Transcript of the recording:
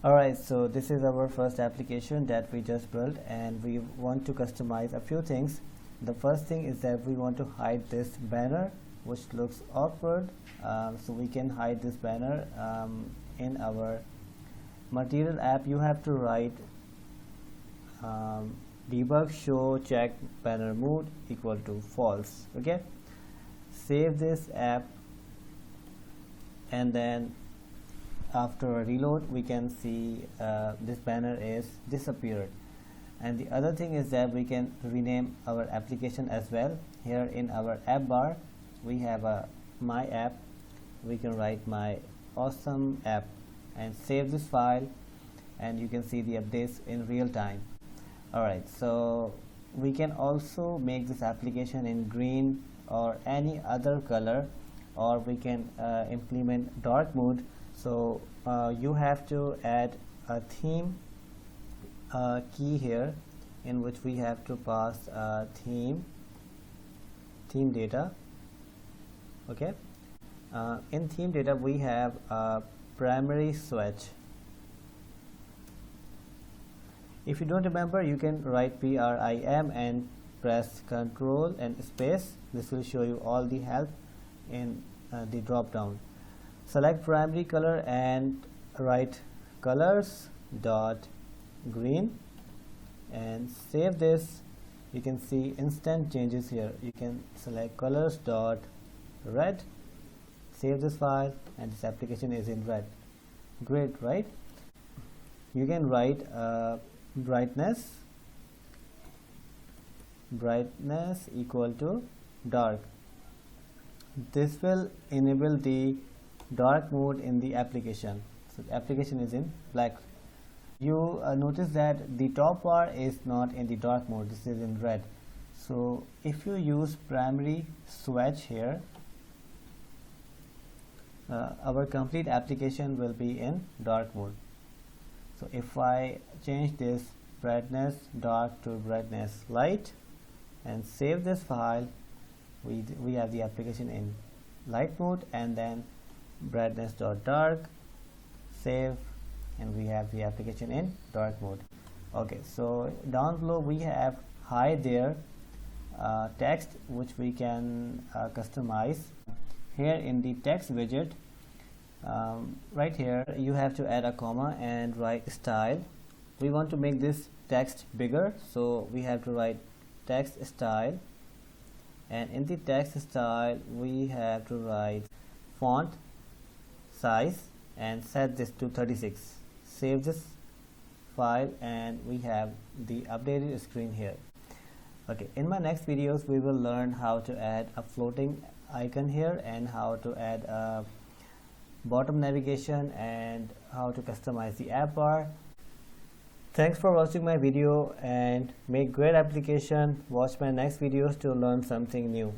Alright, so this is our first application that we just built, and we want to customize a few things. The first thing is that we want to hide this banner which looks awkward, so we can hide this banner in our material app. You have to write debug show check banner mode equal to false. Okay, save this app, and then after a reload we can see this banner is disappeared. And the other thing is that we can rename our application as well. Here in our app bar we have a my app. We can write my awesome app and save this file, and you can see the updates in real time. Alright, so we can also make this application in green or any other color, or we can implement dark mode. So you have to add a theme key here, in which we have to pass theme data. Okay, in theme data we have a primary swatch. If you don't remember, you can write PRIM and press Ctrl and space. This will show you all the help in the drop down. Select primary color and write colors dot green and save this. You can see instant changes here. You can select colors dot red, save this file, and this application is in red. Great, right? You can write brightness equal to dark. This will enable the dark mode in the application. So the application is in black. You notice that the top bar is not in the dark mode, this is in red. So if you use primary swatch here, our complete application will be in dark mode. So if I change this brightness dark to brightness light and save this file, we have the application in light mode, and then brightness dot dark, save, and we have the application in dark mode. Okay, so down below we have hide there text, which we can customize. Here in the text widget, right here you have to add a comma and write style. We want to make this text bigger, so we have to write text style, and in the text style we have to write font size and set this to 36. Save this file, and we have the updated screen here. Okay, in my next videos we will learn how to add a floating icon here, and how to add a bottom navigation, and how to customize the app bar. Thanks for watching my video, and make great application. Watch my next videos to learn something new.